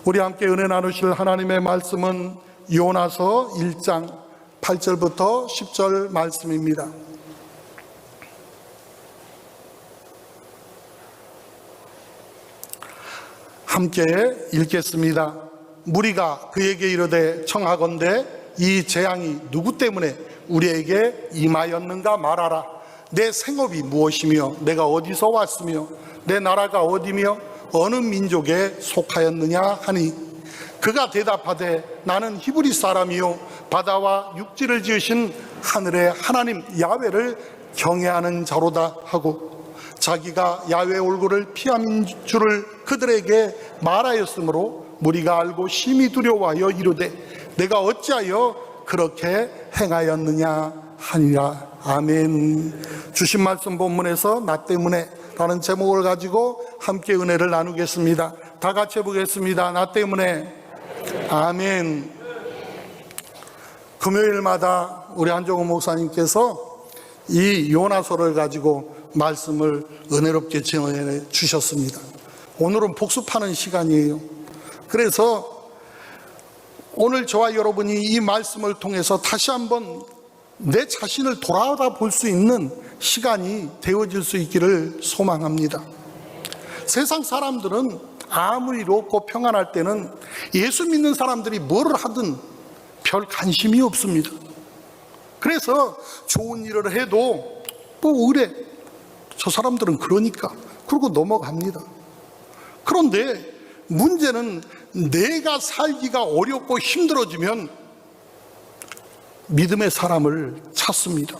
우리 함께 은혜 나누실 하나님의 말씀은 요나서 1장 8절부터 10절 말씀입니다. 함께 읽겠습니다. 무리가 그에게 이르되 청하건대 이 재앙이 누구 때문에 우리에게 임하였는가 말하라. 내 생업이 무엇이며 내가 어디서 왔으며 내 나라가 어디며 어느 민족에 속하였느냐 하니, 그가 대답하되 나는 히브리 사람이요 바다와 육지를 지으신 하늘의 하나님 야훼를 경외하는 자로다 하고, 자기가 야훼 얼굴을 피한 줄을 그들에게 말하였으므로 무리가 알고 심히 두려워하여 이르되 내가 어찌하여 그렇게 행하였느냐 하니라. 아멘. 주신 말씀 본문에서 나 때문에 라는 제목을 가지고 함께 은혜를 나누겠습니다. 다 같이 해보겠습니다. 나 때문에. 아멘. 금요일마다 우리 한종훈 목사님께서 이 요나서를 가지고 말씀을 은혜롭게 전해 주셨습니다. 오늘은 복습하는 시간이에요. 그래서 오늘 저와 여러분이 이 말씀을 통해서 다시 한번 내 자신을 돌아볼 수 있는 시간이 되어질 수 있기를 소망합니다. 세상 사람들은 아무리 이롭고 평안할 때는 예수 믿는 사람들이 뭘 하든 별 관심이 없습니다. 그래서 좋은 일을 해도 뭐 의뢰, 저 사람들은 그러니까 그러고 넘어갑니다. 그런데 문제는 내가 살기가 어렵고 힘들어지면 믿음의 사람을 찾습니다.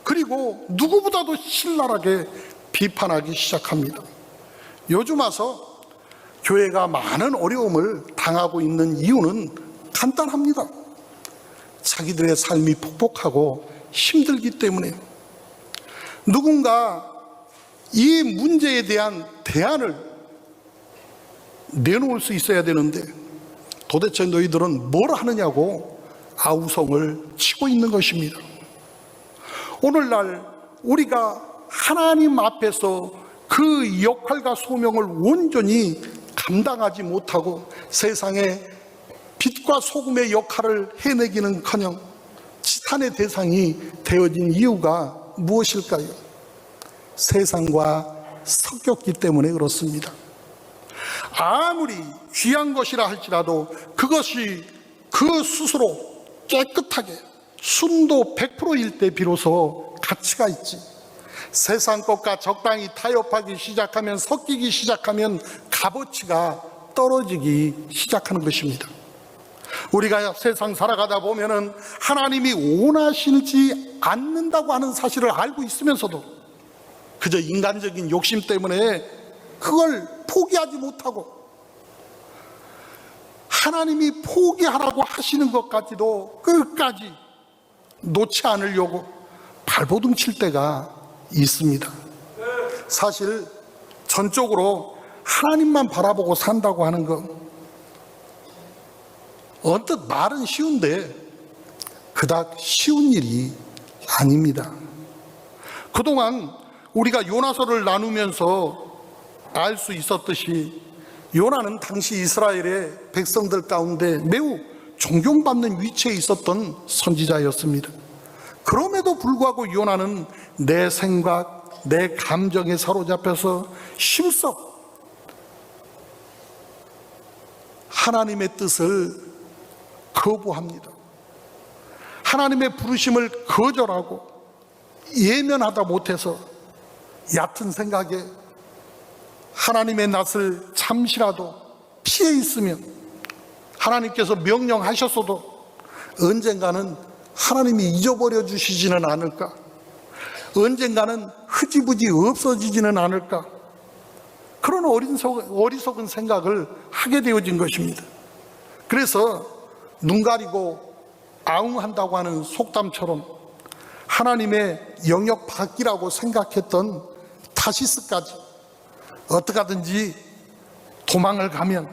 그리고 누구보다도 신랄하게 비판하기 시작합니다. 요즘 와서 교회가 많은 어려움을 당하고 있는 이유는 간단합니다. 자기들의 삶이 폭복하고 힘들기 때문에. 누군가 이 문제에 대한 대안을 내놓을 수 있어야 되는데 도대체 너희들은 뭘 하느냐고 아우성을 치고 있는 것입니다. 오늘날 우리가 하나님 앞에서 그 역할과 소명을 온전히 감당하지 못하고 세상에 빛과 소금의 역할을 해내기는커녕 지탄의 대상이 되어진 이유가 무엇일까요? 세상과 섞였기 때문에 그렇습니다. 아무리 귀한 것이라 할지라도 그것이 그 스스로 깨끗하게 순도 100%일 때 비로소 가치가 있지, 세상 것과 적당히 타협하기 시작하면, 섞이기 시작하면 값어치가 떨어지기 시작하는 것입니다. 우리가 세상 살아가다 보면은 하나님이 원하시지 않는다고 하는 사실을 알고 있으면서도 그저 인간적인 욕심 때문에 그걸 포기하지 못하고 하나님이 포기하라고 하시는 것까지도 끝까지 놓지 않으려고 발버둥 칠 때가 있습니다. 사실 전적으로 하나님만 바라보고 산다고 하는 것, 언뜻 말은 쉬운데 그닥 쉬운 일이 아닙니다. 그동안 우리가 요나서를 나누면서 알 수 있었듯이 요나는 당시 이스라엘의 백성들 가운데 매우 존경받는 위치에 있었던 선지자였습니다. 그럼에도 불구하고 요나는 내 생각, 내 감정에 사로잡혀서 힘써 하나님의 뜻을 거부합니다. 하나님의 부르심을 거절하고 예면하다 못해서 얕은 생각에 하나님의 낯을 잠시라도 피해 있으면, 하나님께서 명령하셨어도 언젠가는 하나님이 잊어버려 주시지는 않을까, 언젠가는 흐지부지 없어지지는 않을까, 그런 어리석은 생각을 하게 되어진 것입니다. 그래서 눈 가리고 아웅한다고 하는 속담처럼 하나님의 영역 밖이라고 생각했던 다시스까지 어떻게 하든지 도망을 가면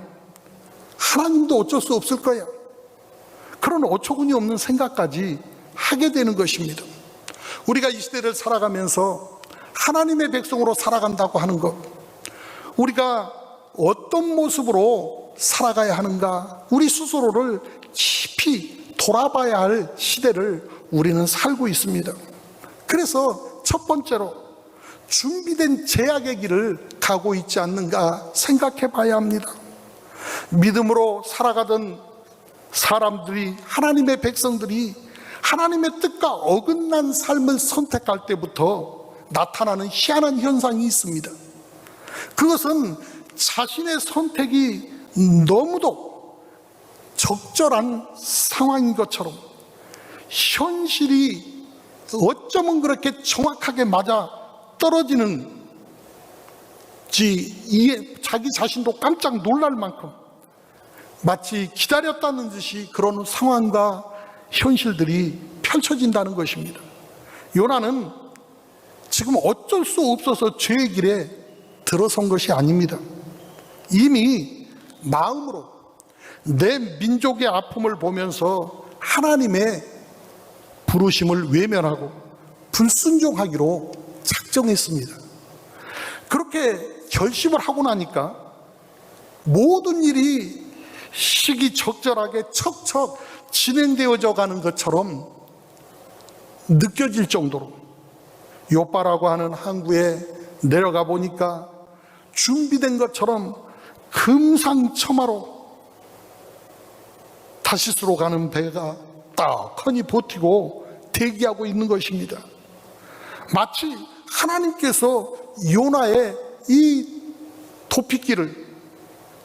하나님도 어쩔 수 없을 거야, 그런 어처구니 없는 생각까지 하게 되는 것입니다. 우리가 이 시대를 살아가면서 하나님의 백성으로 살아간다고 하는 것, 우리가 어떤 모습으로 살아가야 하는가, 우리 스스로를 깊이 돌아봐야 할 시대를 우리는 살고 있습니다. 그래서 첫 번째로 준비된 제약의 길을 가고 있지 않는가 생각해 봐야 합니다. 믿음으로 살아가던 사람들이, 하나님의 백성들이 하나님의 뜻과 어긋난 삶을 선택할 때부터 나타나는 희한한 현상이 있습니다. 그것은 자신의 선택이 너무도 적절한 상황인 것처럼 현실이 어쩌면 그렇게 정확하게 맞아 떨어지는지 자기 자신도 깜짝 놀랄 만큼 마치 기다렸다는 듯이 그런 상황과 현실들이 펼쳐진다는 것입니다. 요나는 지금 어쩔 수 없어서 죄의 길에 들어선 것이 아닙니다. 이미 마음으로 내 민족의 아픔을 보면서 하나님의 부르심을 외면하고 불순종하기로 작정했습니다. 그렇게 결심을 하고 나니까 모든 일이 시기적절하게 척척 진행되어져 가는 것처럼 느껴질 정도로 요빠라고 하는 항구에 내려가 보니까 준비된 것처럼 금상첨화로 다시스로 가는 배가 떡하니 버티고 대기하고 있는 것입니다. 마치 하나님께서 요나의 이 도피길을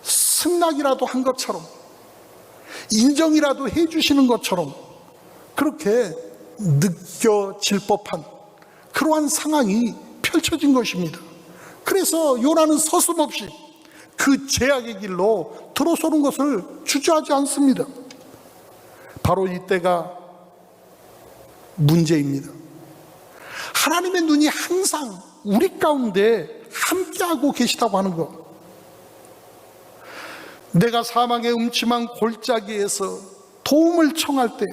승낙이라도 한 것처럼, 인정이라도 해주시는 것처럼 그렇게 느껴질 법한 그러한 상황이 펼쳐진 것입니다. 그래서 요나는 서슴없이 그 죄악의 길로 들어서는 것을 주저하지 않습니다. 바로 이때가 문제입니다. 하나님의 눈이 항상 우리 가운데 함께하고 계시다고 하는 것. 내가 사망의 음침한 골짜기에서 도움을 청할 때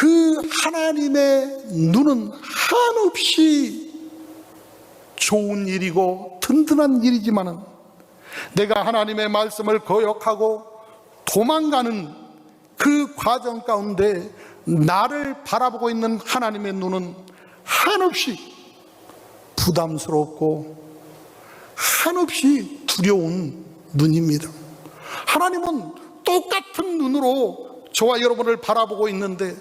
그 하나님의 눈은 한없이 좋은 일이고 든든한 일이지만은 내가 하나님의 말씀을 거역하고 도망가는 그 과정 가운데 나를 바라보고 있는 하나님의 눈은 한없이 부담스럽고 한없이 두려운 눈입니다. 하나님은 똑같은 눈으로 저와 여러분을 바라보고 있는데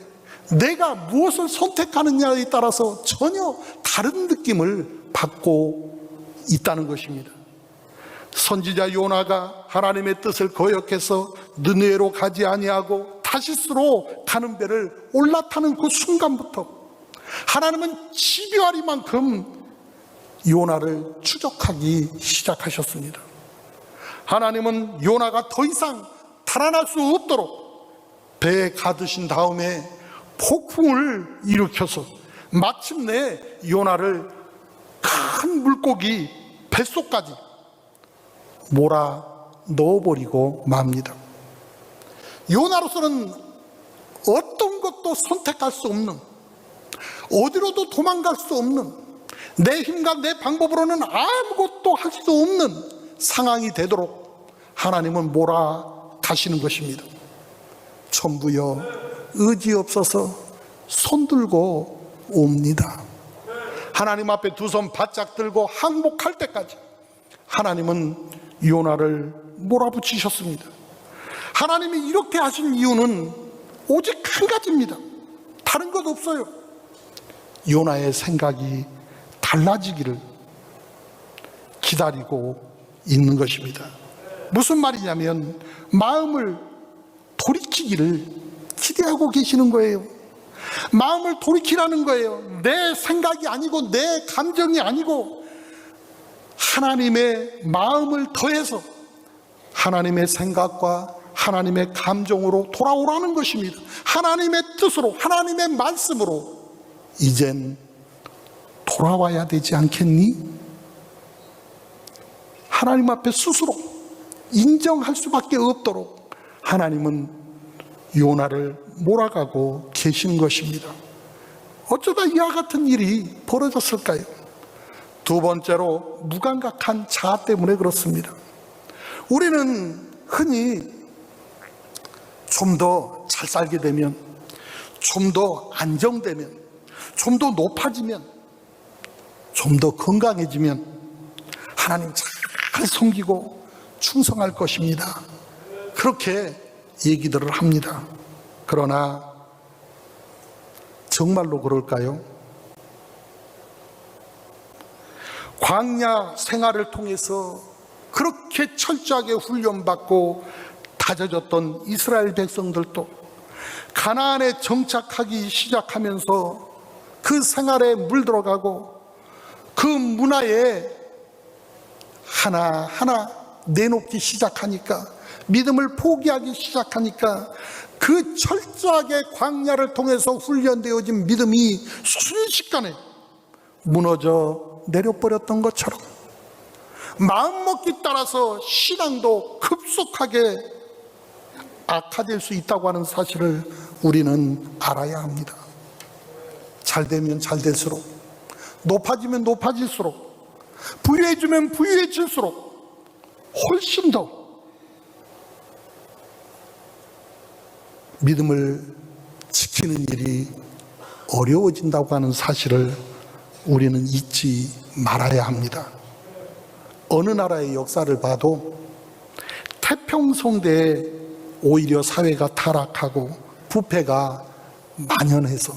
내가 무엇을 선택하느냐에 따라서 전혀 다른 느낌을 받고 있다는 것입니다. 선지자 요나가 하나님의 뜻을 거역해서 느네로 가지 아니하고 다시스로 가는 배를 올라타는 그 순간부터 하나님은 집요하리만큼 요나를 추적하기 시작하셨습니다. 하나님은 요나가 더 이상 달아날 수 없도록 배에 가두신 다음에 폭풍을 일으켜서 마침내 요나를 큰 물고기 뱃속까지 몰아 넣어버리고 맙니다. 요나로서는 어떤 것도 선택할 수 없는, 어디로도 도망갈 수 없는, 내 힘과 내 방법으로는 아무것도 할 수 없는 상황이 되도록 하나님은 몰아가시는 것입니다. 천부여 의지 없어서 손들고 옵니다. 하나님 앞에 두 손 바짝 들고 항복할 때까지 하나님은 요나를 몰아붙이셨습니다. 하나님이 이렇게 하신 이유는 오직 한 가지입니다. 다른 것 없어요. 요나의 생각이 달라지기를 기다리고 있는 것입니다. 무슨 말이냐면 마음을 돌이키기를 기대하고 계시는 거예요. 마음을 돌이키라는 거예요. 내 생각이 아니고 내 감정이 아니고 하나님의 마음을 더해서 하나님의 생각과 하나님의 감정으로 돌아오라는 것입니다. 하나님의 뜻으로, 하나님의 말씀으로 이젠 돌아와야 되지 않겠니? 하나님 앞에 스스로 인정할 수밖에 없도록 하나님은 요나를 몰아가고 계신 것입니다. 어쩌다 이와 같은 일이 벌어졌을까요? 두 번째로 무감각한 자아 때문에 그렇습니다. 우리는 흔히 좀 더 잘 살게 되면, 좀 더 안정되면, 좀 더 높아지면, 좀 더 건강해지면 하나님 잘 섬기고 충성할 것입니다. 그렇게 얘기들을 합니다. 그러나 정말로 그럴까요? 광야 생활을 통해서 그렇게 철저하게 훈련받고 다져졌던 이스라엘 백성들도 가나안에 정착하기 시작하면서 그 생활에 물들어가고 그 문화에 하나하나 내놓기 시작하니까, 믿음을 포기하기 시작하니까 그 철저하게 광야를 통해서 훈련되어진 믿음이 순식간에 무너져 내려버렸던 것처럼 마음먹기 따라서 신앙도 급속하게 악화될 수 있다고 하는 사실을 우리는 알아야 합니다. 잘 되면 잘 될수록, 높아지면 높아질수록, 부유해지면 부유해질수록 훨씬 더 믿음을 지키는 일이 어려워진다고 하는 사실을 우리는 잊지 말아야 합니다. 어느 나라의 역사를 봐도 태평성대에 오히려 사회가 타락하고 부패가 만연해서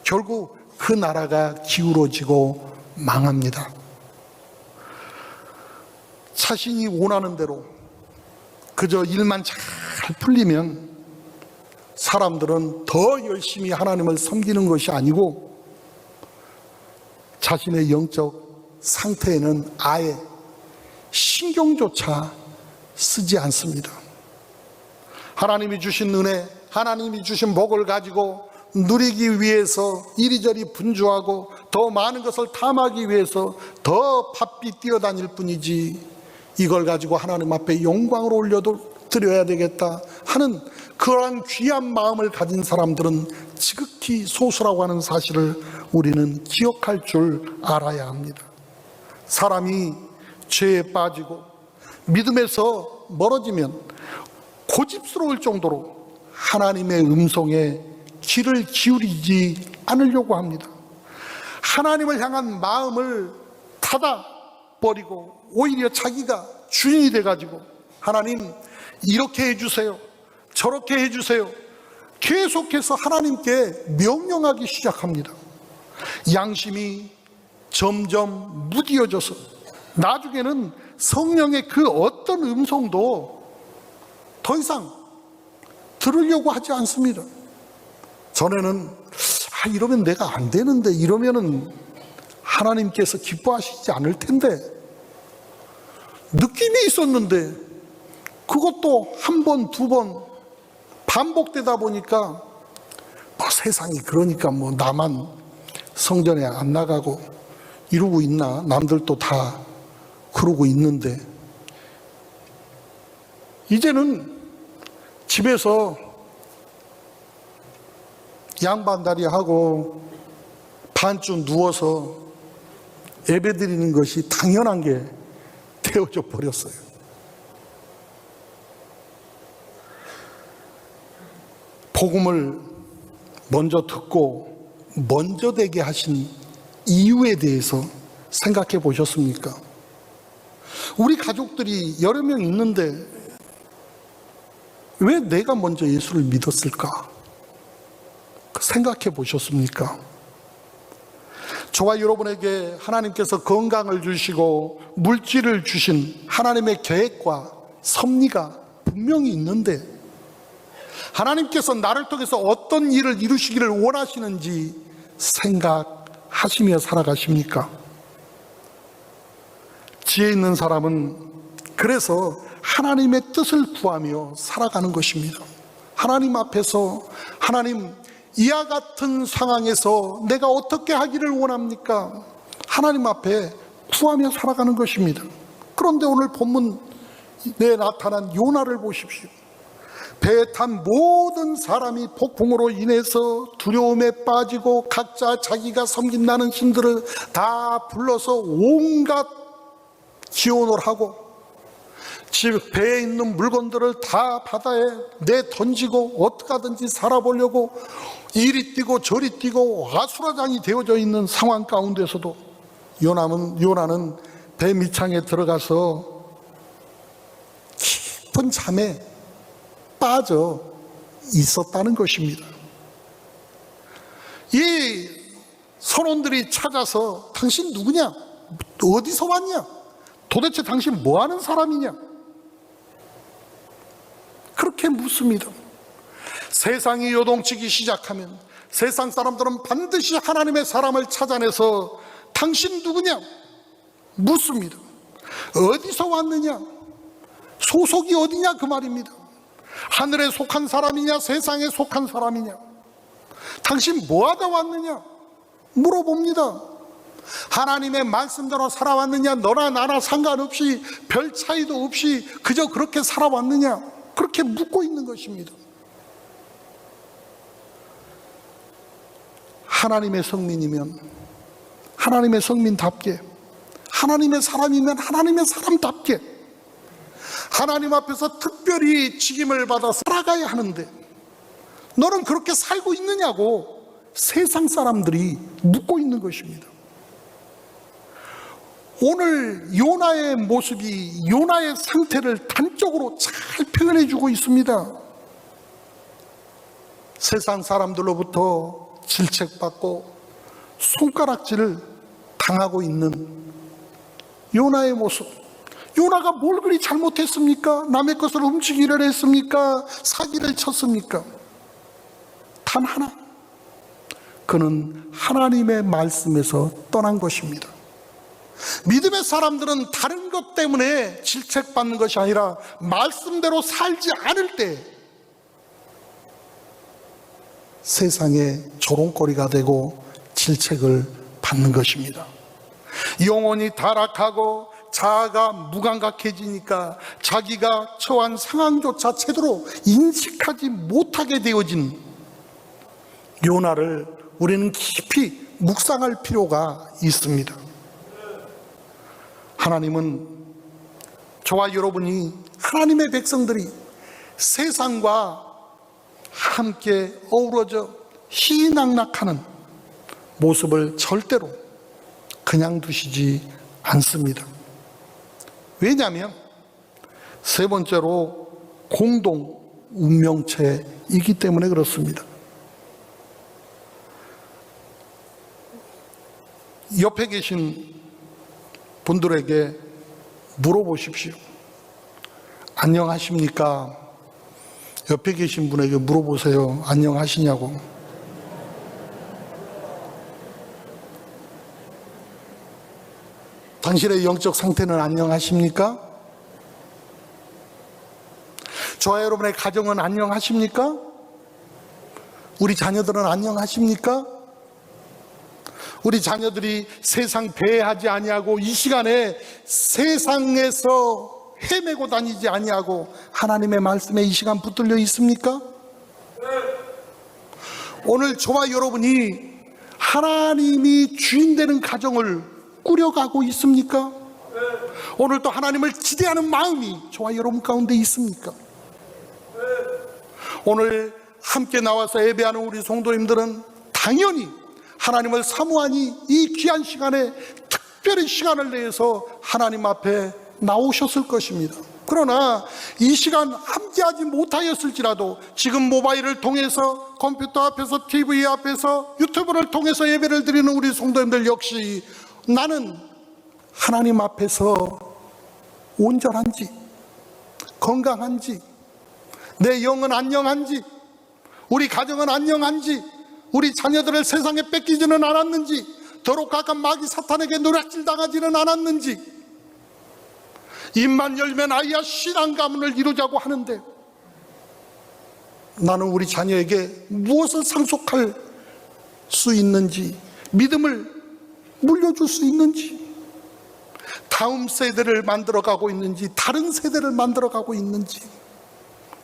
결국 그 나라가 기울어지고 망합니다. 자신이 원하는 대로 그저 일만 잘 풀리면 사람들은 더 열심히 하나님을 섬기는 것이 아니고 자신의 영적 상태에는 아예 신경조차 쓰지 않습니다. 하나님이 주신 은혜, 하나님이 주신 복을 가지고 누리기 위해서 이리저리 분주하고 더 많은 것을 탐하기 위해서 더 바삐 뛰어다닐 뿐이지, 이걸 가지고 하나님 앞에 영광을 올려드려야 되겠다 하는 그러한 귀한 마음을 가진 사람들은 지극히 소수라고 하는 사실을 우리는 기억할 줄 알아야 합니다. 사람이 죄에 빠지고 믿음에서 멀어지면 고집스러울 정도로 하나님의 음성에 귀를 기울이지 않으려고 합니다. 하나님을 향한 마음을 닫아버리고 오히려 자기가 주인이 돼가지고 하나님 이렇게 해주세요, 저렇게 해주세요, 계속해서 하나님께 명령하기 시작합니다. 양심이 점점 무디어져서 나중에는 성령의 그 어떤 음성도 더 이상 들으려고 하지 않습니다. 전에는 이러면 내가 안 되는데, 이러면은 하나님께서 기뻐하시지 않을 텐데, 느낌이 있었는데 그것도 한 번, 두 번 반복되다 보니까 세상이 그러니까 나만 성전에 안 나가고 이러고 있나, 남들도 다 그러고 있는데, 이제는 집에서 양반다리 하고 반쯤 누워서 예배드리는 것이 당연한 게 되어져 버렸어요. 복음을 먼저 듣고 먼저 되게 하신 이유에 대해서 생각해 보셨습니까? 우리 가족들이 여러 명 있는데 왜 내가 먼저 예수를 믿었을까? 생각해 보셨습니까? 저와 여러분에게 하나님께서 건강을 주시고 물질을 주신 하나님의 계획과 섭리가 분명히 있는데, 하나님께서 나를 통해서 어떤 일을 이루시기를 원하시는지 생각하시며 살아가십니까? 지혜 있는 사람은 그래서 하나님의 뜻을 구하며 살아가는 것입니다. 하나님 앞에서, 하나님, 이와 같은 상황에서 내가 어떻게 하기를 원합니까? 하나님 앞에 구하며 살아가는 것입니다. 그런데 오늘 본문에 나타난 요나를 보십시오. 배에 탄 모든 사람이 폭풍으로 인해서 두려움에 빠지고 각자 자기가 섬긴다는 신들을 다 불러서 온갖 기원을 하고 집 배에 있는 물건들을 다 바다에 내던지고 어떻게 하든지 살아보려고 이리 뛰고 저리 뛰고 아수라장이 되어져 있는 상황 가운데서도 요나는 배 밑창에 들어가서 깊은 잠에 빠져 있었다는 것입니다. 이 선원들이 찾아서 당신 누구냐? 어디서 왔냐? 도대체 당신 뭐 하는 사람이냐? 그렇게 묻습니다. 세상이 요동치기 시작하면 세상 사람들은 반드시 하나님의 사람을 찾아내서 당신 누구냐? 묻습니다. 어디서 왔느냐? 소속이 어디냐? 그 말입니다. 하늘에 속한 사람이냐? 세상에 속한 사람이냐? 당신 뭐 하다 왔느냐? 물어봅니다. 하나님의 말씀대로 살아왔느냐? 너나 나나 상관없이 별 차이도 없이 그저 그렇게 살아왔느냐? 그렇게 묻고 있는 것입니다. 하나님의 성민이면 하나님의 성민답게, 하나님의 사람이면 하나님의 사람답게 하나님 앞에서 특별히 직임을 받아 살아가야 하는데 너는 그렇게 살고 있느냐고 세상 사람들이 묻고 있는 것입니다. 오늘 요나의 모습이 요나의 상태를 단적으로 잘 표현해 주고 있습니다. 세상 사람들로부터 질책받고 손가락질을 당하고 있는 요나의 모습. 요나가 뭘 그리 잘못했습니까? 남의 것을 훔치기를 했습니까? 사기를 쳤습니까? 단 하나, 그는 하나님의 말씀에서 떠난 것입니다. 믿음의 사람들은 다른 것 때문에 질책받는 것이 아니라 말씀대로 살지 않을 때 세상에 조롱거리가 되고 질책을 받는 것입니다. 영혼이 타락하고 자아가 무감각해지니까 자기가 처한 상황조차 제대로 인식하지 못하게 되어진 요나를 우리는 깊이 묵상할 필요가 있습니다. 하나님은 저와 여러분이 하나님의 백성들이 세상과 함께 어우러져 희낙낙하는 모습을 절대로 그냥 두시지 않습니다. 왜냐하면 세 번째로 공동 운명체이기 때문에 그렇습니다. 옆에 계신 분들에게 물어보십시오. 안녕하십니까? 옆에 계신 분에게 물어보세요. 안녕하시냐고. 당신의 영적 상태는 안녕하십니까? 저와 여러분의 가정은 안녕하십니까? 우리 자녀들은 안녕하십니까? 우리 자녀들이 세상 배회하지 아니하고 이 시간에 세상에서 헤매고 다니지 아니하고 하나님의 말씀에 이 시간 붙들려 있습니까? 오늘 저와 여러분이 하나님이 주인 되는 가정을 꾸려가고 있습니까? 오늘 또 하나님을 기대하는 마음이 저와 여러분 가운데 있습니까? 오늘 함께 나와서 예배하는 우리 성도님들은 당연히 하나님을 사모하니 이 귀한 시간에 특별히 시간을 내서 하나님 앞에 나오셨을 것입니다. 그러나 이 시간 함께하지 못하였을지라도 지금 모바일을 통해서 컴퓨터 앞에서 TV 앞에서 유튜브를 통해서 예배를 드리는 우리 성도님들 역시 나는 하나님 앞에서 온전한지 건강한지 내 영은 안녕한지 우리 가정은 안녕한지 우리 자녀들을 세상에 뺏기지는 않았는지 더럽고 악한 마귀 사탄에게 노략질 당하지는 않았는지 입만 열면 아이야 신앙 가문을 이루자고 하는데 나는 우리 자녀에게 무엇을 상속할 수 있는지 믿음을 물려줄 수 있는지 다음 세대를 만들어가고 있는지 다른 세대를 만들어가고 있는지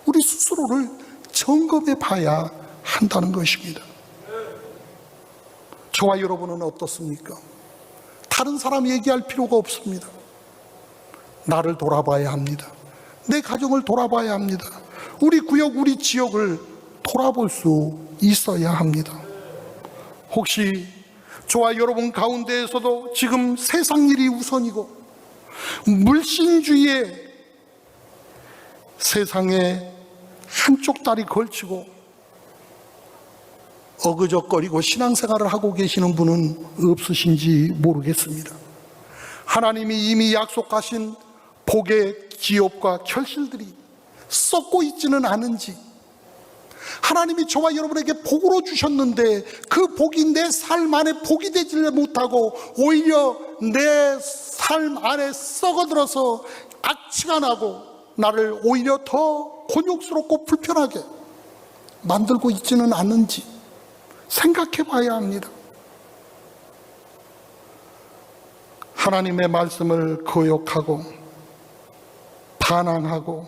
우리 스스로를 점검해 봐야 한다는 것입니다. 저와 여러분은 어떻습니까? 다른 사람 얘기할 필요가 없습니다. 나를 돌아봐야 합니다. 내 가정을 돌아봐야 합니다. 우리 구역, 우리 지역을 돌아볼 수 있어야 합니다. 혹시 저와 여러분 가운데에서도 지금 세상 일이 우선이고 물신주의에 세상에 한쪽 다리 걸치고 어그적거리고 신앙생활을 하고 계시는 분은 없으신지 모르겠습니다. 하나님이 이미 약속하신 복의 기업과 결실들이 썩고 있지는 않은지, 하나님이 저와 여러분에게 복으로 주셨는데 그 복이 내 삶 안에 복이 되지 못하고 오히려 내 삶 안에 썩어들어서 악취가 나고 나를 오히려 더 곤욕스럽고 불편하게 만들고 있지는 않은지 생각해 봐야 합니다. 하나님의 말씀을 거역하고 반항하고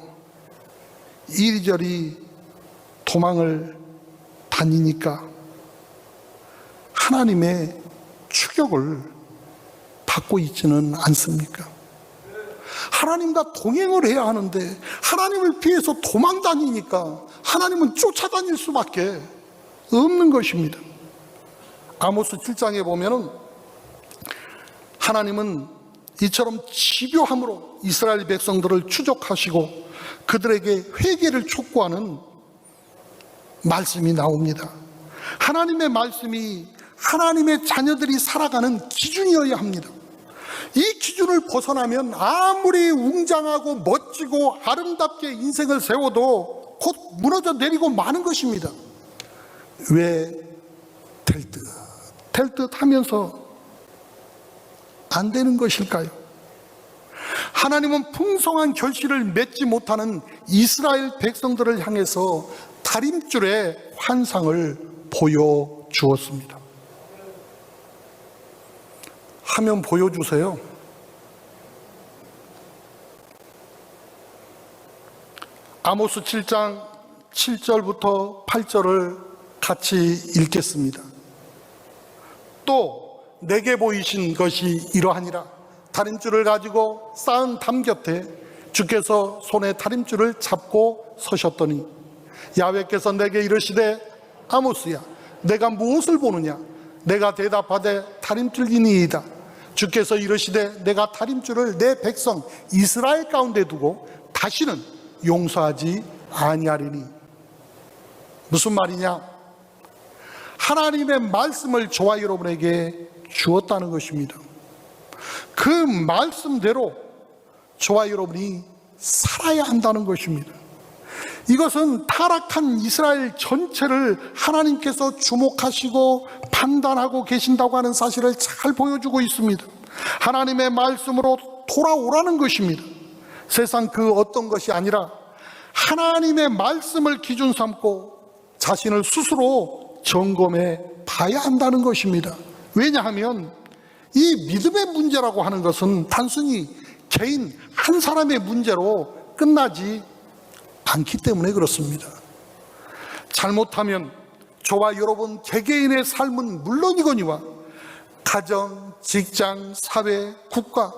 이리저리 도망을 다니니까 하나님의 추격을 받고 있지는 않습니까? 하나님과 동행을 해야 하는데 하나님을 피해서 도망 다니니까 하나님은 쫓아다닐 수밖에 없는 것입니다. 아모스 7장에 보면은 하나님은 이처럼 집요함으로 이스라엘 백성들을 추적하시고 그들에게 회개를 촉구하는 말씀이 나옵니다. 하나님의 말씀이 하나님의 자녀들이 살아가는 기준이어야 합니다. 이 기준을 벗어나면 아무리 웅장하고 멋지고 아름답게 인생을 세워도 곧 무너져 내리고 마는 것입니다. 왜 될 듯 하면서 안 되는 것일까요? 하나님은 풍성한 결실을 맺지 못하는 이스라엘 백성들을 향해서 다림줄의 환상을 보여주었습니다. 화면 보여주세요. 아모스 7장 7절부터 8절을 같이 읽겠습니다. 또 내게 보이신 것이 이러하니라. 다림줄을 가지고 쌓은 담 곁에 주께서 손에 다림줄을 잡고 서셨더니 야훼께서 내게 이르시되 아모스야 내가 무엇을 보느냐? 내가 대답하되 다림줄이니이다. 주께서 이르시되 내가 다림줄을 내 백성 이스라엘 가운데 두고 다시는 용서하지 아니하리니. 무슨 말이냐? 하나님의 말씀을 저와 여러분에게 주었다는 것입니다. 그 말씀대로 저와 여러분이 살아야 한다는 것입니다. 이것은 타락한 이스라엘 전체를 하나님께서 주목하시고 판단하고 계신다고 하는 사실을 잘 보여주고 있습니다. 하나님의 말씀으로 돌아오라는 것입니다. 세상 그 어떤 것이 아니라 하나님의 말씀을 기준 삼고 자신을 스스로 점검해 봐야 한다는 것입니다. 왜냐하면 이 믿음의 문제라고 하는 것은 단순히 개인 한 사람의 문제로 끝나지 않기 때문에 그렇습니다. 잘못하면 저와 여러분 개개인의 삶은 물론이거니와 가정, 직장, 사회, 국가,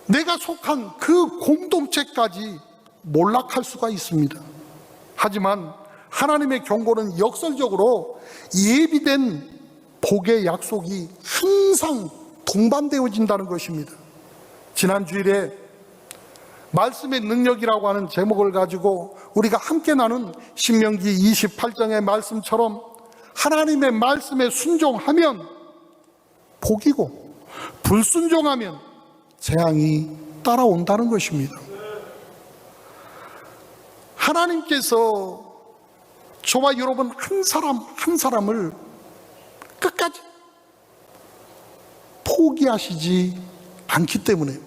내가 속한 그 공동체까지 몰락할 수가 있습니다. 하지만 하나님의 경고는 역설적으로 예비된 복의 약속이 항상 동반되어진다는 것입니다. 지난 주일에 말씀의 능력이라고 하는 제목을 가지고 우리가 함께 나눈 신명기 28장의 말씀처럼 하나님의 말씀에 순종하면 복이고 불순종하면 재앙이 따라온다는 것입니다. 하나님께서 저와 여러분 한 사람 한 사람을 끝까지 포기하시지 않기 때문에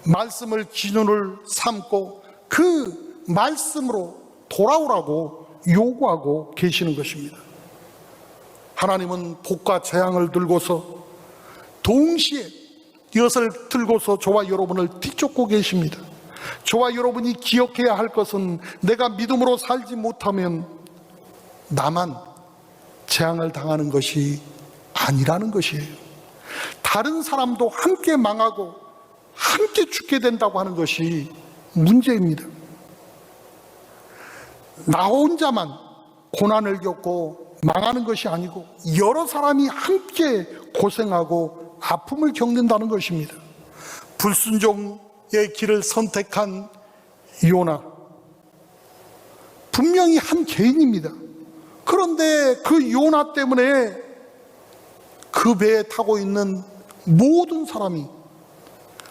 말씀을 기준을 삼고 그 말씀으로 돌아오라고 요구하고 계시는 것입니다. 하나님은 복과 재앙을 들고서 동시에 이것을 들고서 저와 여러분을 뒤쫓고 계십니다. 저와 여러분이 기억해야 할 것은 내가 믿음으로 살지 못하면 나만 재앙을 당하는 것이 아니라는 것이에요. 다른 사람도 함께 망하고 함께 죽게 된다고 하는 것이 문제입니다. 나 혼자만 고난을 겪고 망하는 것이 아니고 여러 사람이 함께 고생하고 아픔을 겪는다는 것입니다. 불순종의 길을 선택한 요나, 분명히 한 개인입니다. 그런데 그 요나 때문에 그 배에 타고 있는 모든 사람이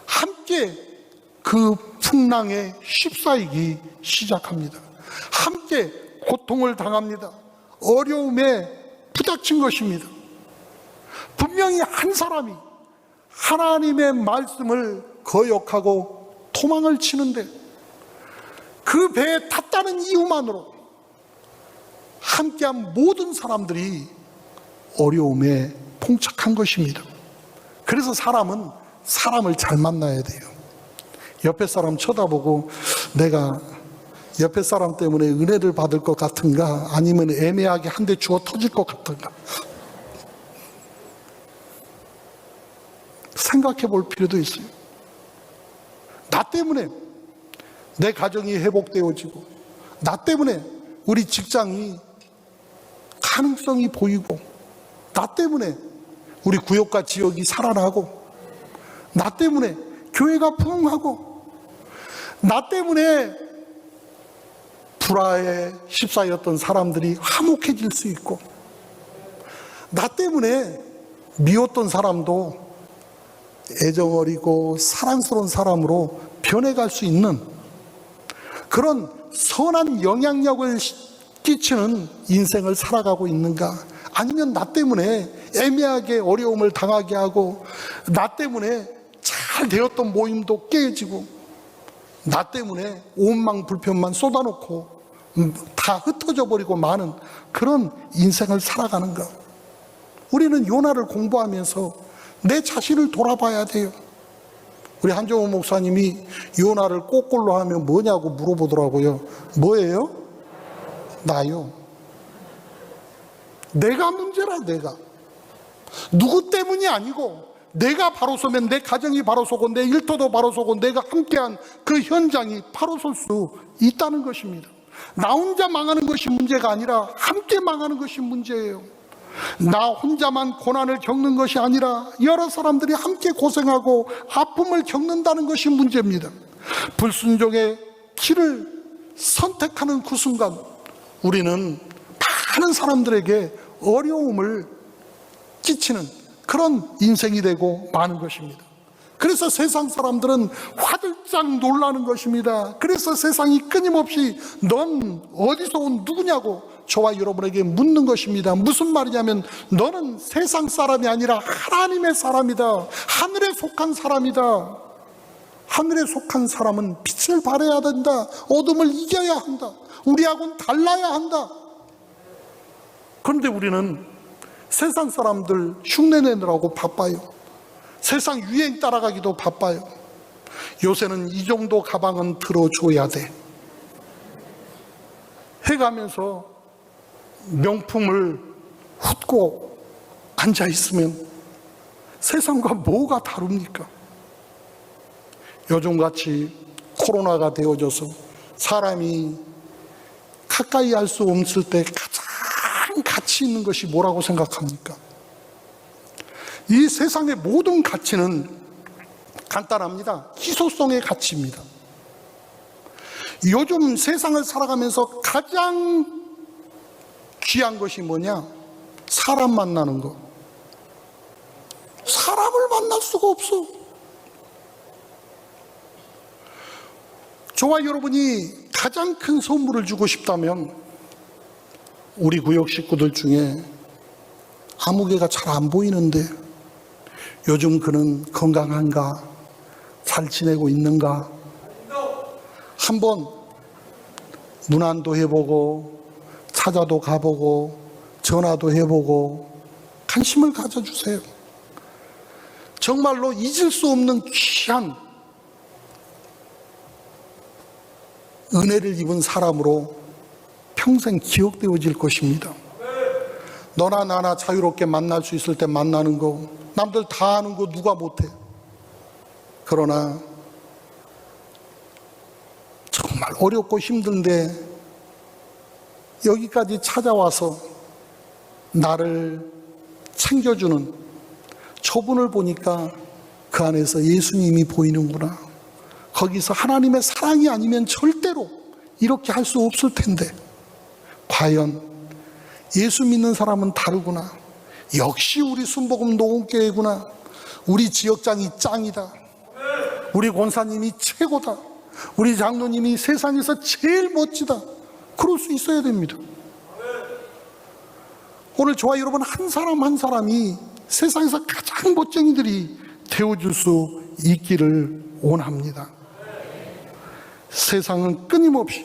함께 그 풍랑에 휩싸이기 시작합니다. 함께 고통을 당합니다. 어려움에 부닥친 것입니다. 분명히 한 사람이 하나님의 말씀을 거역하고 도망을 치는데 그 배에 탔다는 이유만으로 함께한 모든 사람들이 어려움에 봉착한 것입니다. 그래서 사람은 사람을 잘 만나야 돼요. 옆에 사람 쳐다보고 내가 옆에 사람 때문에 은혜를 받을 것 같은가, 아니면 애매하게 한 대 주워 터질 것 같은가 생각해 볼 필요도 있어요. 나 때문에 내 가정이 회복되어지고, 나 때문에 우리 직장이 가능성이 보이고, 나 때문에 우리 구역과 지역이 살아나고, 나 때문에 교회가 부흥하고, 나 때문에 불화에 휩싸였던 사람들이 화목해질 수 있고, 나 때문에 미웠던 사람도 애정어리고 사랑스러운 사람으로 변해갈 수 있는 그런 선한 영향력을 끼치는 인생을 살아가고 있는가? 아니면 나 때문에 애매하게 어려움을 당하게 하고, 나 때문에 잘 되었던 모임도 깨지고, 나 때문에 오만 불편만 쏟아놓고 다 흩어져 버리고 마는 그런 인생을 살아가는가? 우리는 요나를 공부하면서 내 자신을 돌아봐야 돼요. 우리 한정호 목사님이 요나를 꼬꼴로 하면 뭐냐고 물어보더라고요. 뭐예요? 나요. 내가 문제라. 내가 누구 때문이 아니고, 내가 바로 서면 내 가정이 바로 서고, 내 일터도 바로 서고, 내가 함께한 그 현장이 바로 설 수 있다는 것입니다. 나 혼자 망하는 것이 문제가 아니라 함께 망하는 것이 문제예요. 나 혼자만 고난을 겪는 것이 아니라 여러 사람들이 함께 고생하고 아픔을 겪는다는 것이 문제입니다. 불순종의 길을 선택하는 그 순간 우리는 많은 사람들에게 어려움을 끼치는 그런 인생이 되고 마는 것입니다. 그래서 세상 사람들은 화들짝 놀라는 것입니다. 그래서 세상이 끊임없이 넌 어디서 온 누구냐고 저와 여러분에게 묻는 것입니다. 무슨 말이냐면, 너는 세상 사람이 아니라 하나님의 사람이다. 하늘에 속한 사람이다. 하늘에 속한 사람은 빛을 발해야 된다. 어둠을 이겨야 한다. 우리하고는 달라야 한다. 그런데 우리는 세상 사람들 흉내내느라고 바빠요. 세상 유행 따라가기도 바빠요. 요새는 이 정도 가방은 들어줘야 돼 해가면서 명품을 훑고 앉아있으면 세상과 뭐가 다릅니까? 요즘같이 코로나가 되어져서 사람이 가까이 할 수 없을 때 가장 가치 있는 것이 뭐라고 생각합니까? 이 세상의 모든 가치는 간단합니다. 희소성의 가치입니다. 요즘 세상을 살아가면서 가장 귀한 것이 뭐냐? 사람 만나는 거. 사람을 만날 수가 없어. 저와 여러분이 가장 큰 선물을 주고 싶다면, 우리 구역 식구들 중에 아무개가 잘 안 보이는데 요즘 그는 건강한가? 잘 지내고 있는가? 한번 문안도 해보고, 찾아도 가보고, 전화도 해보고 관심을 가져주세요. 정말로 잊을 수 없는 귀한 은혜를 입은 사람으로 평생 기억되어질 것입니다. 너나 나나 자유롭게 만날 수 있을 때 만나는 거, 남들 다 아는 거 누가 못해. 그러나 정말 어렵고 힘든데 여기까지 찾아와서 나를 챙겨주는 저분을 보니까 그 안에서 예수님이 보이는구나. 거기서 하나님의 사랑이 아니면 절대로 이렇게 할 수 없을 텐데 과연 예수 믿는 사람은 다르구나. 역시 우리 순복음 노원교회구나. 우리 지역장이 짱이다. 우리 권사님이 최고다. 우리 장로님이 세상에서 제일 멋지다. 그럴 수 있어야 됩니다. 오늘 저와 여러분 한 사람 한 사람이 세상에서 가장 멋쟁이들이 되어줄 수 있기를 원합니다. 세상은 끊임없이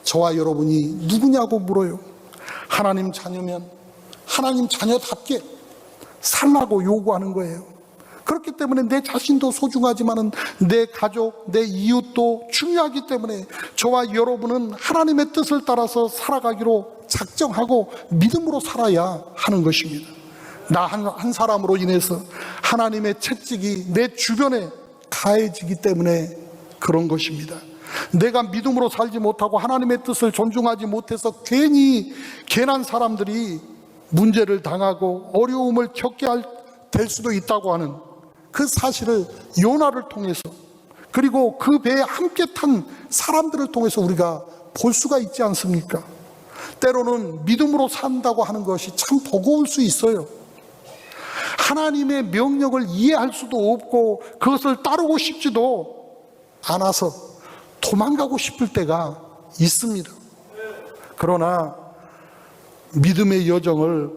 저와 여러분이 누구냐고 물어요. 하나님 자녀면 하나님 자녀답게 살라고 요구하는 거예요. 그렇기 때문에 내 자신도 소중하지만은 내 가족, 내 이웃도 중요하기 때문에 저와 여러분은 하나님의 뜻을 따라서 살아가기로 작정하고 믿음으로 살아야 하는 것입니다. 나 한 사람으로 인해서 하나님의 채찍이 내 주변에 가해지기 때문에 그런 것입니다. 내가 믿음으로 살지 못하고 하나님의 뜻을 존중하지 못해서 괜히 괜한 사람들이 문제를 당하고 어려움을 겪게 될 수도 있다고 하는 그 사실을 요나를 통해서 그리고 그 배에 함께 탄 사람들을 통해서 우리가 볼 수가 있지 않습니까? 때로는 믿음으로 산다고 하는 것이 참 버거울 수 있어요. 하나님의 명령을 이해할 수도 없고 그것을 따르고 싶지도 않아서 도망가고 싶을 때가 있습니다. 그러나 믿음의 여정을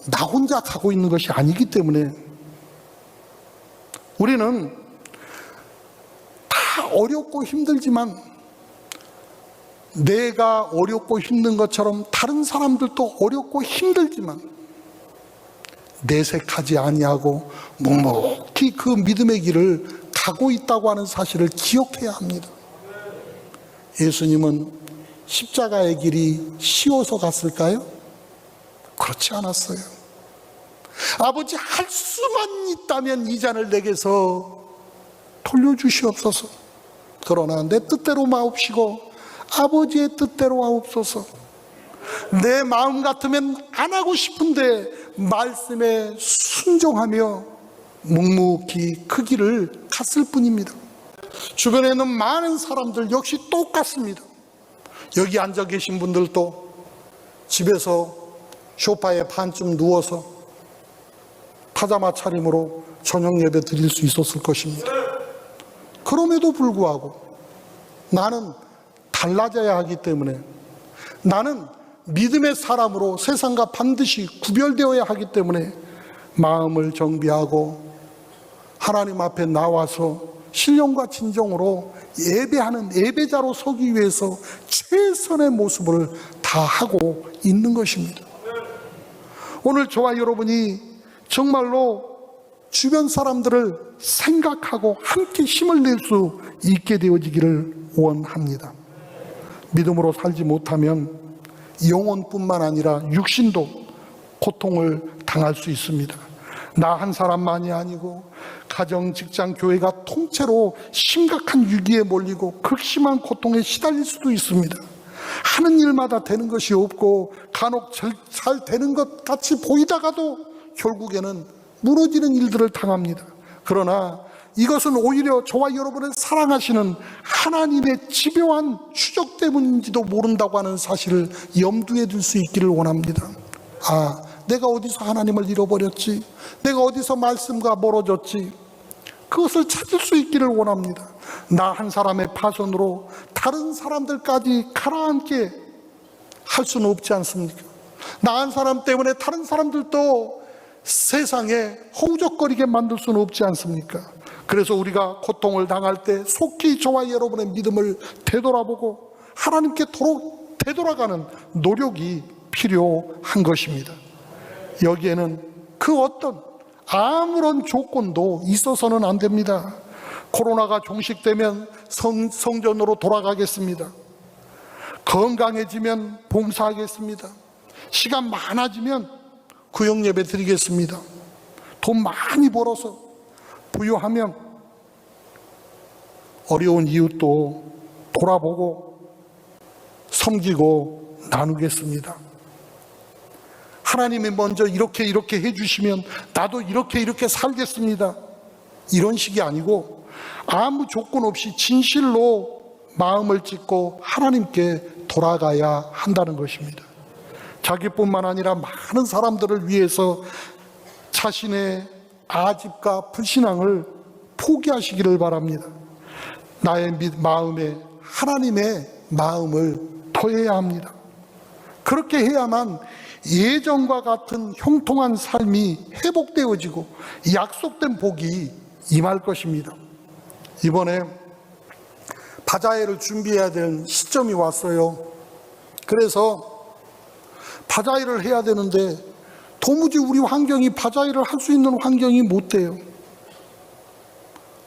나 혼자 가고 있는 것이 아니기 때문에 우리는 다 어렵고 힘들지만 내가 어렵고 힘든 것처럼 다른 사람들도 어렵고 힘들지만 내색하지 아니하고 묵묵히 그 믿음의 길을 가고 있다고 하는 사실을 기억해야 합니다. 예수님은 십자가의 길이 쉬워서 갔을까요? 그렇지 않았어요. 아버지, 할 수만 있다면 이 잔을 내게서 돌려주시옵소서. 그러나 내 뜻대로 마옵시고 아버지의 뜻대로 하옵소서. 내 마음 같으면 안 하고 싶은데 말씀에 순종하며 묵묵히 그 길을 갔을 뿐입니다. 주변에 있는 많은 사람들 역시 똑같습니다. 여기 앉아 계신 분들도 집에서 소파에 반쯤 누워서 파자마 차림으로 저녁 예배 드릴 수 있었을 것입니다. 그럼에도 불구하고 나는 달라져야 하기 때문에, 나는 믿음의 사람으로 세상과 반드시 구별되어야 하기 때문에 마음을 정비하고 하나님 앞에 나와서 신령과 진정으로 예배하는 예배자로 서기 위해서 최선의 모습을 다하고 있는 것입니다. 오늘 저와 여러분이 정말로 주변 사람들을 생각하고 함께 힘을 낼 수 있게 되어지기를 원합니다. 믿음으로 살지 못하면 영혼뿐만 아니라 육신도 고통을 당할 수 있습니다. 나 한 사람만이 아니고 가정, 직장, 교회가 통째로 심각한 위기에 몰리고 극심한 고통에 시달릴 수도 있습니다. 하는 일마다 되는 것이 없고 간혹 잘 되는 것 같이 보이다가도 결국에는 무너지는 일들을 당합니다. 그러나 이것은 오히려 저와 여러분을 사랑하시는 하나님의 집요한 추적 때문인지도 모른다고 하는 사실을 염두에 둘 수 있기를 원합니다. 아, 내가 어디서 하나님을 잃어버렸지? 내가 어디서 말씀과 멀어졌지? 그것을 찾을 수 있기를 원합니다. 나 한 사람의 파손으로 다른 사람들까지 가라앉게 할 수는 없지 않습니까? 나 한 사람 때문에 다른 사람들도 세상에 허우적거리게 만들 수는 없지 않습니까? 그래서 우리가 고통을 당할 때 속히 저와 여러분의 믿음을 되돌아보고 하나님께 되돌아가는 노력이 필요한 것입니다. 여기에는 그 어떤 아무런 조건도 있어서는 안 됩니다. 코로나가 종식되면 성전으로 돌아가겠습니다. 건강해지면 봉사하겠습니다. 시간 많아지면 구역 예배 드리겠습니다. 돈 많이 벌어서 부유하면 어려운 이웃도 돌아보고 섬기고 나누겠습니다. 하나님이 먼저 이렇게 해주시면 나도 이렇게 살겠습니다. 이런 식이 아니고 아무 조건 없이 진실로 마음을 찢고 하나님께 돌아가야 한다는 것입니다. 자기뿐만 아니라 많은 사람들을 위해서 자신의 아집과 불신앙을 포기하시기를 바랍니다. 나의 마음에 하나님의 마음을 더해야 합니다. 그렇게 해야만 예전과 같은 형통한 삶이 회복되어지고 약속된 복이 임할 것입니다. 이번에 바자회를 준비해야 되는 시점이 왔어요. 그래서 바자회를 해야 되는데 도무지 우리 환경이 바자회를 할 수 있는 환경이 못 돼요.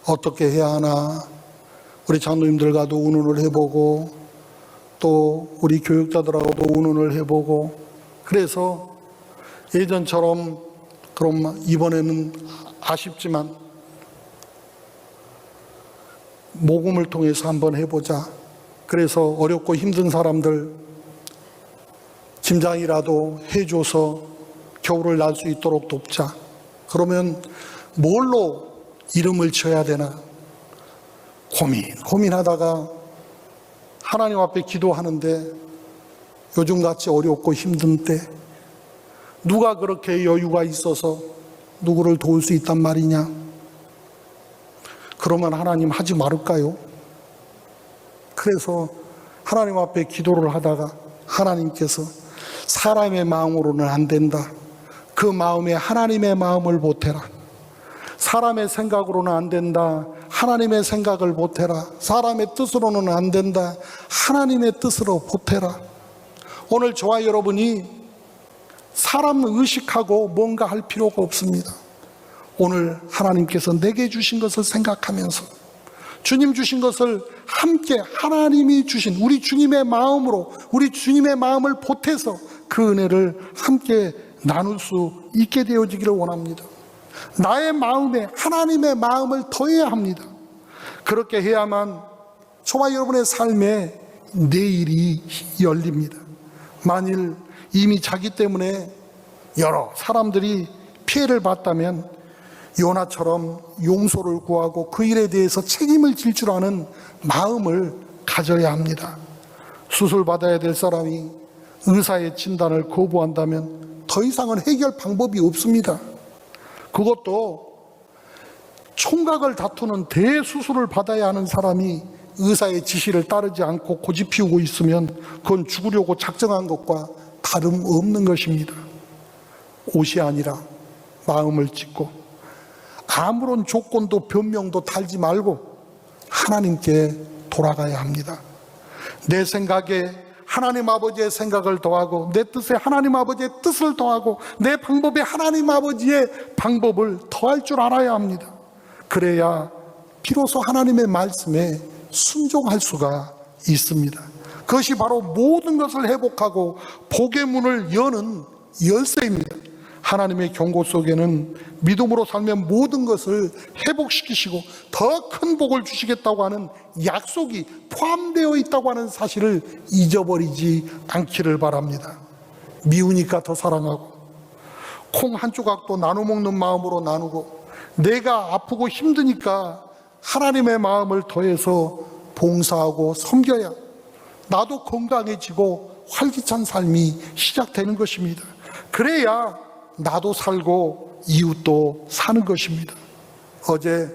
어떻게 해야 하나, 우리 장로님들과도 의논을 해보고 또 우리 교육자들하고도 의논을 해보고, 그래서 예전처럼 그럼 이번에는 아쉽지만 모금을 통해서 한번 해보자. 그래서 어렵고 힘든 사람들 김장이라도 해줘서 겨울을 날 수 있도록 돕자. 그러면 뭘로 이름을 지어야 되나 고민하다가 하나님 앞에 기도하는데 요즘같이 어렵고 힘든 때 누가 그렇게 여유가 있어서 누구를 도울 수 있단 말이냐? 그러면 하나님 하지 말을까요? 그래서 하나님 앞에 기도를 하다가 하나님께서 사람의 마음으로는 안 된다. 그 마음에 하나님의 마음을 보태라. 사람의 생각으로는 안 된다. 하나님의 생각을 보태라. 사람의 뜻으로는 안 된다. 하나님의 뜻으로 보태라. 오늘 저와 여러분이 사람을 의식하고 뭔가 할 필요가 없습니다. 오늘 하나님께서 내게 주신 것을 생각하면서 주님 주신 것을 함께 하나님이 주신 우리 주님의 마음으로 우리 주님의 마음을 보태서 그 은혜를 함께 나눌 수 있게 되어지기를 원합니다. 나의 마음에 하나님의 마음을 더해야 합니다. 그렇게 해야만 저와 여러분의 삶에 내일이 열립니다. 만일 이미 자기 때문에 여러 사람들이 피해를 봤다면 요나처럼 용서를 구하고 그 일에 대해서 책임을 질 줄 아는 마음을 가져야 합니다. 수술받아야 될 사람이 의사의 진단을 거부한다면 더 이상은 해결 방법이 없습니다. 그것도 총각을 다투는 대수술을 받아야 하는 사람이 의사의 지시를 따르지 않고 고집 피우고 있으면 그건 죽으려고 작정한 것과 다름없는 것입니다. 옷이 아니라 마음을 찢고 아무런 조건도 변명도 달지 말고 하나님께 돌아가야 합니다. 내 생각에 하나님 아버지의 생각을 더하고 내 뜻에 하나님 아버지의 뜻을 더하고 내 방법에 하나님 아버지의 방법을 더할 줄 알아야 합니다. 그래야 비로소 하나님의 말씀에 순종할 수가 있습니다. 그것이 바로 모든 것을 회복하고 복의 문을 여는 열쇠입니다. 하나님의 경고 속에는 믿음으로 살면 모든 것을 회복시키시고 더 큰 복을 주시겠다고 하는 약속이 포함되어 있다고 하는 사실을 잊어버리지 않기를 바랍니다. 미우니까 더 사랑하고 콩 한 조각도 나눠 먹는 마음으로 나누고 내가 아프고 힘드니까 하나님의 마음을 더해서 봉사하고 섬겨야 나도 건강해지고 활기찬 삶이 시작되는 것입니다. 그래야 나도 살고 이웃도 사는 것입니다. 어제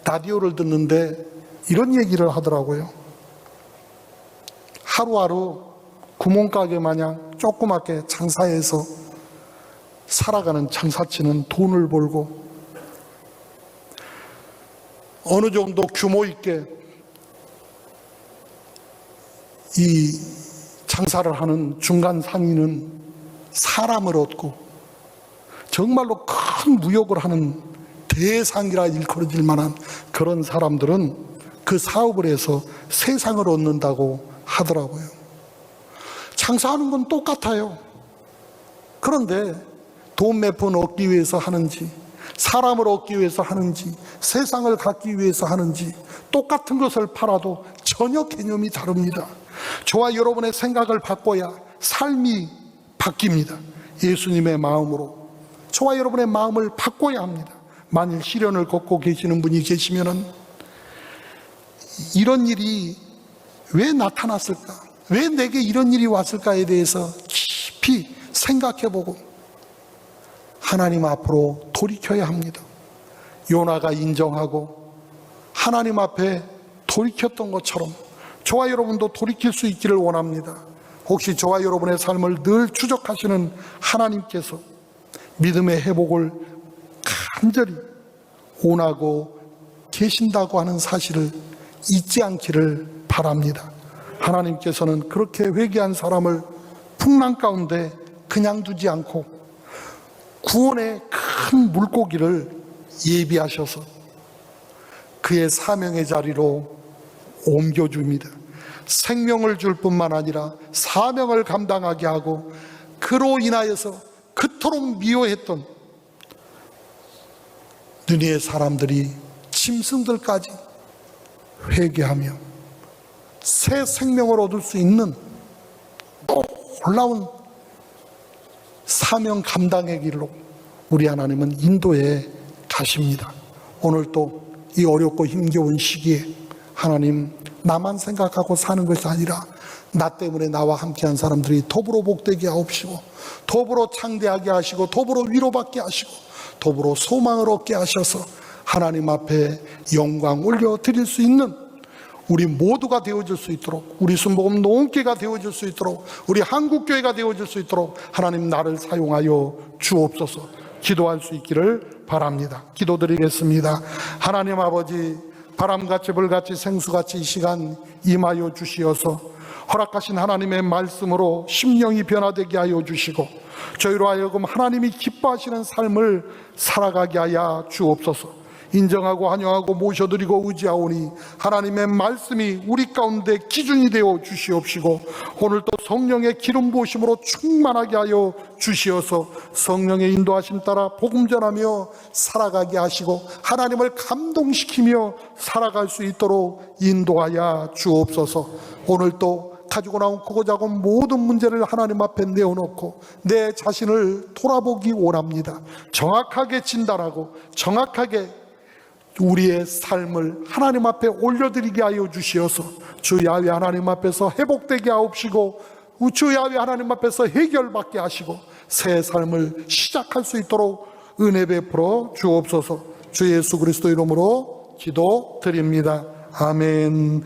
라디오를 듣는데 이런 얘기를 하더라고요. 하루하루 구멍가게 마냥 조그맣게 장사해서 살아가는 장사치는 돈을 벌고 어느 정도 규모 있게 이 장사를 하는 중간 상인은 사람을 얻고 정말로 큰 무역을 하는 대상이라 일컬어질 만한 그런 사람들은 그 사업을 해서 세상을 얻는다고 하더라고요. 장사하는 건 똑같아요. 그런데 돈 몇 푼 얻기 위해서 하는지 사람을 얻기 위해서 하는지 세상을 갖기 위해서 하는지 똑같은 것을 팔아도 전혀 개념이 다릅니다. 저와 여러분의 생각을 바꿔야 삶이 바뀝니다. 예수님의 마음으로 저와 여러분의 마음을 바꿔야 합니다. 만일 시련을 겪고 계시는 분이 계시면은 이런 일이 왜 나타났을까? 왜 내게 이런 일이 왔을까에 대해서 깊이 생각해보고 하나님 앞으로 돌이켜야 합니다. 요나가 인정하고 하나님 앞에 돌이켰던 것처럼 저와 여러분도 돌이킬 수 있기를 원합니다. 혹시 저와 여러분의 삶을 늘 추적하시는 하나님께서 믿음의 회복을 간절히 원하고 계신다고 하는 사실을 잊지 않기를 바랍니다. 하나님께서는 그렇게 회개한 사람을 풍랑 가운데 그냥 두지 않고 구원의 큰 물고기를 예비하셔서 그의 사명의 자리로 옮겨줍니다. 생명을 줄 뿐만 아니라 사명을 감당하게 하고 그로 인하여서 그토록 미워했던 느니의 사람들이 짐승들까지 회개하며 새 생명을 얻을 수 있는 놀라운 사명 감당의 길로 우리 하나님은 인도해 가십니다. 오늘 또 이 어렵고 힘겨운 시기에 하나님 나만 생각하고 사는 것이 아니라 나 때문에 나와 함께한 사람들이 더불어 복되게 하옵시고 더불어 창대하게 하시고 더불어 위로받게 하시고 더불어 소망을 얻게 하셔서 하나님 앞에 영광 올려드릴 수 있는 우리 모두가 되어질 수 있도록, 우리 순복음 농교회가 되어질 수 있도록, 우리 한국교회가 되어질 수 있도록 하나님 나를 사용하여 주옵소서. 기도할 수 있기를 바랍니다. 기도드리겠습니다. 하나님 아버지, 바람같이 불같이 생수같이 이 시간 임하여 주시어서 허락하신 하나님의 말씀으로 심령이 변화되게 하여 주시고 저희로 하여금 하나님이 기뻐하시는 삶을 살아가게 하여 주옵소서. 인정하고 환영하고 모셔드리고 의지하오니 하나님의 말씀이 우리 가운데 기준이 되어 주시옵시고 오늘 또 성령의 기름 부으심으로 충만하게 하여 주시어서 성령의 인도하심 따라 복음 전하며 살아가게 하시고 하나님을 감동시키며 살아갈 수 있도록 인도하여 주옵소서. 오늘 또 가지고 나온 크고 작은 모든 문제를 하나님 앞에 내어놓고 내 자신을 돌아보기 원합니다. 정확하게 진단하고 정확하게 우리의 삶을 하나님 앞에 올려드리게 하여 주시어서 주 야훼 하나님 앞에서 회복되게 하옵시고 주 야훼 하나님 앞에서 해결받게 하시고 새 삶을 시작할 수 있도록 은혜 베풀어 주옵소서. 주 예수 그리스도 이름으로 기도드립니다. 아멘.